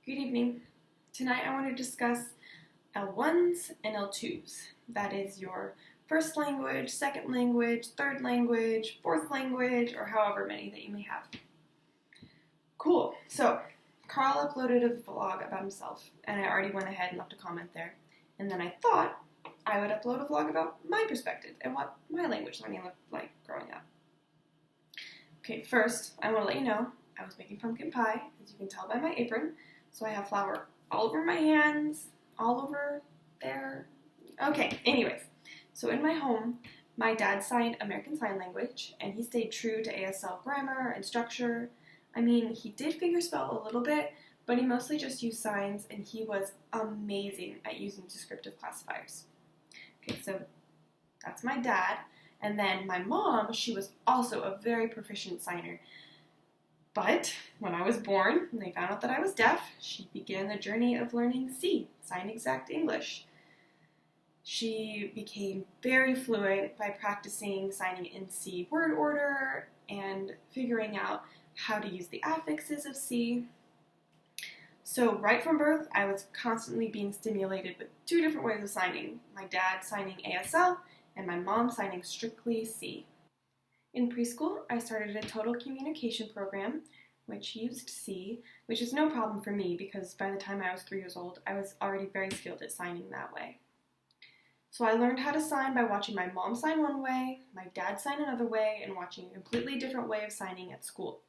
Good evening. Tonight I want to discuss L1s and L2s. That is your first language, second language, third language, fourth language, or however many that you may have. Cool. So, Carl uploaded a vlog about himself, and I already went ahead and left a comment there. And then I thought I would upload a vlog about my perspective and what my language learning looked like growing up. Okay, first, I want to let you know I was making pumpkin pie, as you can tell by my apron. So I have flour all over my hands, all over there. Okay, anyways. So in my home, my dad signed American Sign Language, and he stayed true to ASL grammar and structure. I mean, he did fingerspell a little bit, but he mostly just used signs, and he was amazing at using descriptive classifiers. Okay, so that's my dad. And then my mom, she was also a very proficient signer. But when I was born and they found out that I was deaf, she began the journey of learning C, Sign Exact English. She became very fluent by practicing signing in C word order and figuring out how to use the affixes of C. So right from birth, I was constantly being stimulated with two different ways of signing. My dad signing ASL and my mom signing strictly C. In preschool, I started a total communication program, which used C, which is no problem for me because by the time I was 3 years old, I was already very skilled at signing that way. So I learned how to sign by watching my mom sign one way, my dad sign another way, and watching a completely different way of signing at school.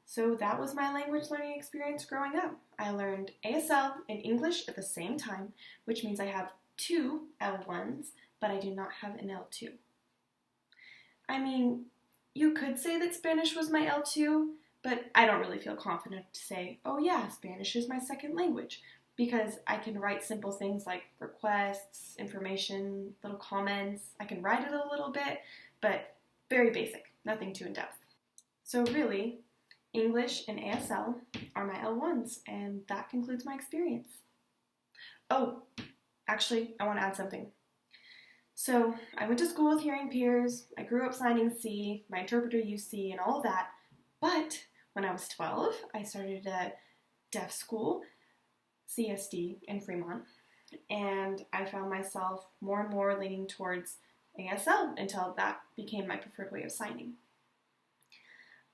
So that was my language learning experience growing up. I learned ASL and English at the same time, which means I have 2 L1s, but I do not have an L2. I mean, you could say that Spanish was my L2, but I don't really feel confident to say, oh yeah, Spanish is my second language, because I can write simple things like requests, information, little comments. I can write it a little bit, but very basic, nothing too in-depth. So really, English and ASL are my L1s, and that concludes my experience. Oh, actually, I want to add something. So I went to school with hearing peers, I grew up signing C, my interpreter used C and all of that, but when I was 12, I started a deaf school, CSD in Fremont, and I found myself more and more leaning towards ASL until that became my preferred way of signing.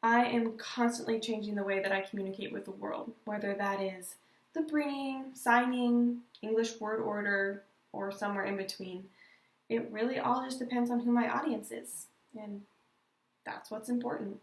I am constantly changing the way that I communicate with the world, whether that is lip reading, signing, English word order, or somewhere in between. It really all just depends on who my audience is, and that's what's important.